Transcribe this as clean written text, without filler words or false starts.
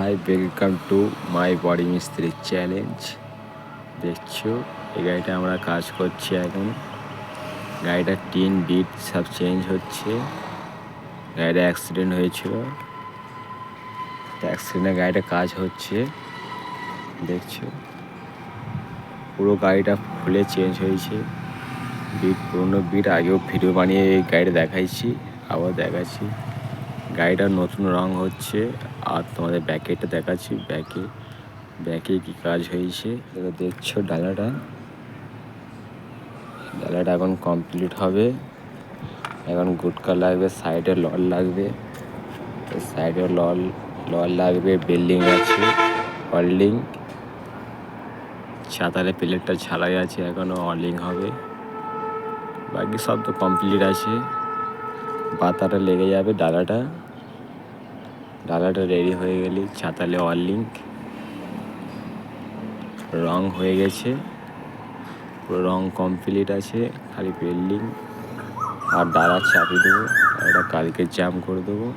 Hi welcome to my body মিস্ত্রি challenge. দেখছো এই গাড়িটা আমরা কাজ করছি এখন। গাড়িটার টিন বিট সব চেঞ্জ হচ্ছে। গাড়িটা অ্যাক্সিডেন্ট হয়েছিল, অ্যাক্সিডেন্টে গাড়িটা কাজ হচ্ছে। দেখছো পুরো গাড়িটা খুলে চেঞ্জ হয়েছে। বিট পুরোনো বিট আগেও ভিডিও বানিয়ে এই গাড়িটা দেখাইছি, আবার দেখাচ্ছি। গাড়িটার নতুন রং হচ্ছে। আর তোমাদের ব্যাকেটা দেখাচ্ছি, ব্যাকে কি কাজ হয়েছে দেখছো। ডালাটা এখন কমপ্লিট হবে। এখন গুটকা লাগবে, সাইডে লল লাগবে, সাইডে লল লাগবে। বিল্ডিং আছে, ওয়েল্ডিং, ছাতারে প্লেটটা ছাড়াই আছে, এখনো ওয়েল্ডিং হবে। বাকি সব তো কমপ্লিট আছে। পাতাটা লেগে যাবে, ডালাটা রেডি হয়ে গেলে ছাতালে ওয়েল্ডিং। রং হয়ে গেছে, পুরো রং কমপ্লিট আছে, খালি বিল্ডিং আর ডালা চাপিয়ে দেবো। এটা কালকে জ্যাম করে দেবো।